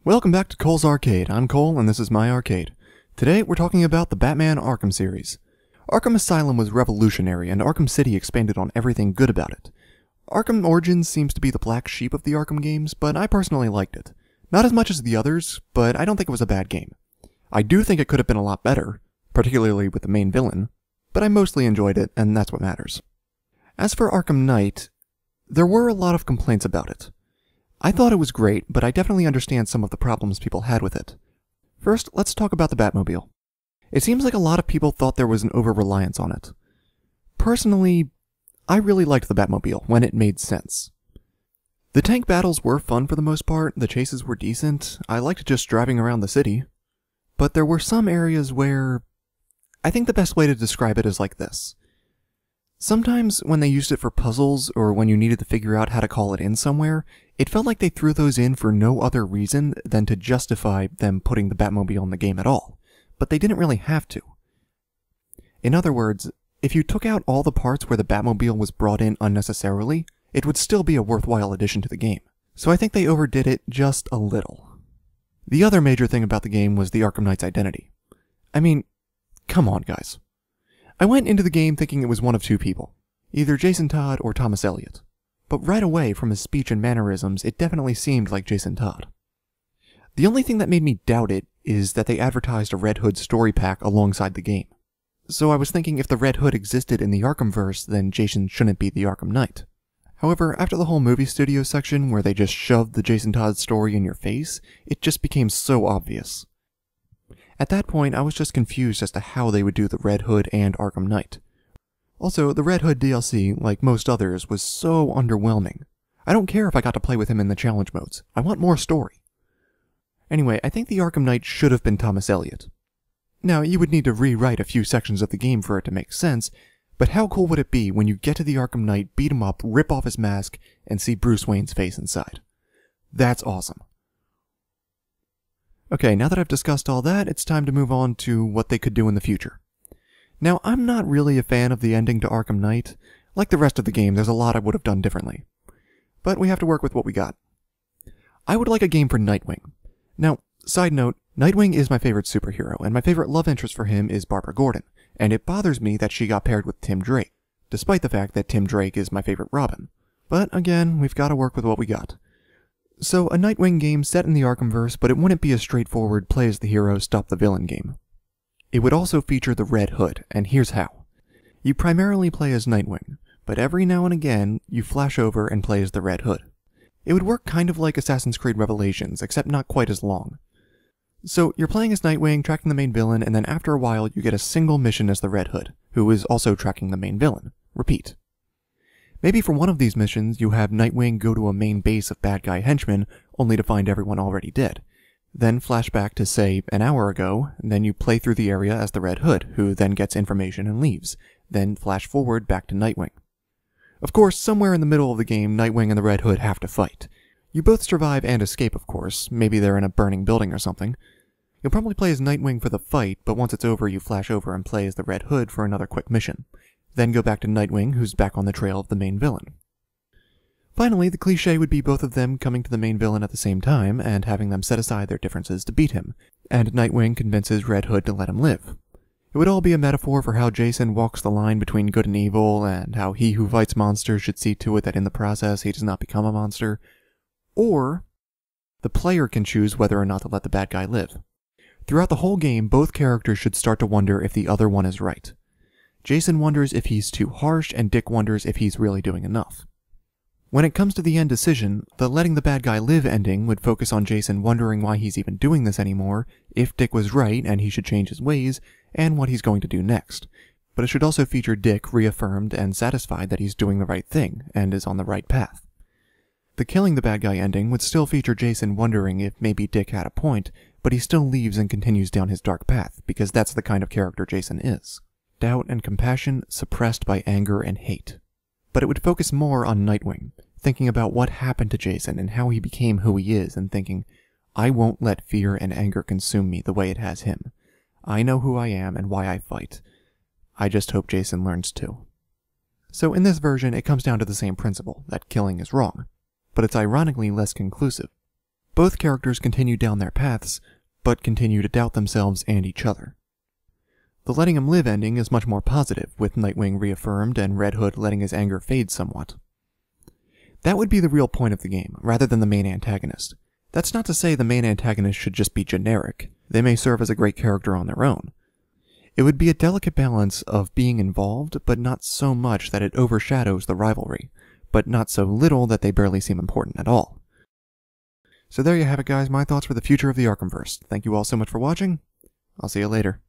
Welcome back to Cole's Arcade. I'm Cole, and this is my arcade. Today, we're talking about the Batman Arkham series. Arkham Asylum was revolutionary, and Arkham City expanded on everything good about it. Arkham Origins seems to be the black sheep of the Arkham games, but I personally liked it. Not as much as the others, but I don't think it was a bad game. I do think it could have been a lot better, particularly with the main villain, but I mostly enjoyed it, and that's what matters. As for Arkham Knight, there were a lot of complaints about it. I thought it was great, but I definitely understand some of the problems people had with it. First, let's talk about the Batmobile. It seems like a lot of people thought there was an over-reliance on it. Personally, I really liked the Batmobile when it made sense. The tank battles were fun for the most part, the chases were decent, I liked just driving around the city. But there were some areas where... I think the best way to describe it is like this. Sometimes when they used it for puzzles, or when you needed to figure out how to call it in somewhere, it felt like they threw those in for no other reason than to justify them putting the Batmobile in the game at all. But they didn't really have to. In other words, if you took out all the parts where the Batmobile was brought in unnecessarily, it would still be a worthwhile addition to the game. So I think they overdid it just a little. The other major thing about the game was the Arkham Knight's identity. I mean, come on guys. I went into the game thinking it was one of two people, either Jason Todd or Thomas Elliot. But right away, from his speech and mannerisms, it definitely seemed like Jason Todd. The only thing that made me doubt it is that they advertised a Red Hood story pack alongside the game. So I was thinking if the Red Hood existed in the Arkhamverse, then Jason shouldn't be the Arkham Knight. However, after the whole movie studio section where they just shoved the Jason Todd story in your face, it just became so obvious. At that point, I was just confused as to how they would do the Red Hood and Arkham Knight. Also, the Red Hood DLC, like most others, was so underwhelming. I don't care if I got to play with him in the challenge modes. I want more story. Anyway, I think the Arkham Knight should have been Thomas Elliot. Now, you would need to rewrite a few sections of the game for it to make sense, but how cool would it be when you get to the Arkham Knight, beat him up, rip off his mask, and see Bruce Wayne's face inside? That's awesome. Okay, now that I've discussed all that, it's time to move on to what they could do in the future. Now, I'm not really a fan of the ending to Arkham Knight. Like the rest of the game, there's a lot I would have done differently. But we have to work with what we got. I would like a game for Nightwing. Now, side note, Nightwing is my favorite superhero, and my favorite love interest for him is Barbara Gordon, and it bothers me that she got paired with Tim Drake, despite the fact that Tim Drake is my favorite Robin. But again, we've got to work with what we got. So, a Nightwing game set in the Arkhamverse, but it wouldn't be a straightforward play as the hero, stop the villain game. It would also feature the Red Hood, and here's how. You primarily play as Nightwing, but every now and again, you flash over and play as the Red Hood. It would work kind of like Assassin's Creed Revelations, except not quite as long. So, you're playing as Nightwing, tracking the main villain, and then after a while, you get a single mission as the Red Hood, who is also tracking the main villain. Repeat. Maybe for one of these missions, you have Nightwing go to a main base of bad guy henchmen, only to find everyone already dead. Then flash back to, say, an hour ago, and then you play through the area as the Red Hood, who then gets information and leaves. Then flash forward back to Nightwing. Of course, somewhere in the middle of the game, Nightwing and the Red Hood have to fight. You both survive and escape, of course. Maybe they're in a burning building or something. You'll probably play as Nightwing for the fight, but once it's over, you flash over and play as the Red Hood for another quick mission. Then go back to Nightwing, who's back on the trail of the main villain. Finally, the cliché would be both of them coming to the main villain at the same time, and having them set aside their differences to beat him, and Nightwing convinces Red Hood to let him live. It would all be a metaphor for how Jason walks the line between good and evil, and how he who fights monsters should see to it that in the process he does not become a monster. Or, the player can choose whether or not to let the bad guy live. Throughout the whole game, both characters should start to wonder if the other one is right. Jason wonders if he's too harsh, and Dick wonders if he's really doing enough. When it comes to the end decision, the letting the bad guy live ending would focus on Jason wondering why he's even doing this anymore, if Dick was right and he should change his ways, and what he's going to do next. But it should also feature Dick reaffirmed and satisfied that he's doing the right thing, and is on the right path. The killing the bad guy ending would still feature Jason wondering if maybe Dick had a point, but he still leaves and continues down his dark path, because that's the kind of character Jason is. Doubt and compassion suppressed by anger and hate. But it would focus more on Nightwing, thinking about what happened to Jason and how he became who he is, and thinking, I won't let fear and anger consume me the way it has him. I know who I am and why I fight. I just hope Jason learns too. So in this version, it comes down to the same principle, that killing is wrong, but it's ironically less conclusive. Both characters continue down their paths, but continue to doubt themselves and each other. The letting him live ending is much more positive, with Nightwing reaffirmed and Red Hood letting his anger fade somewhat. That would be the real point of the game, rather than the main antagonist. That's not to say the main antagonist should just be generic. They may serve as a great character on their own. It would be a delicate balance of being involved, but not so much that it overshadows the rivalry, but not so little that they barely seem important at all. So there you have it, guys, my thoughts for the future of the Arkhamverse. Thank you all so much for watching. I'll see you later.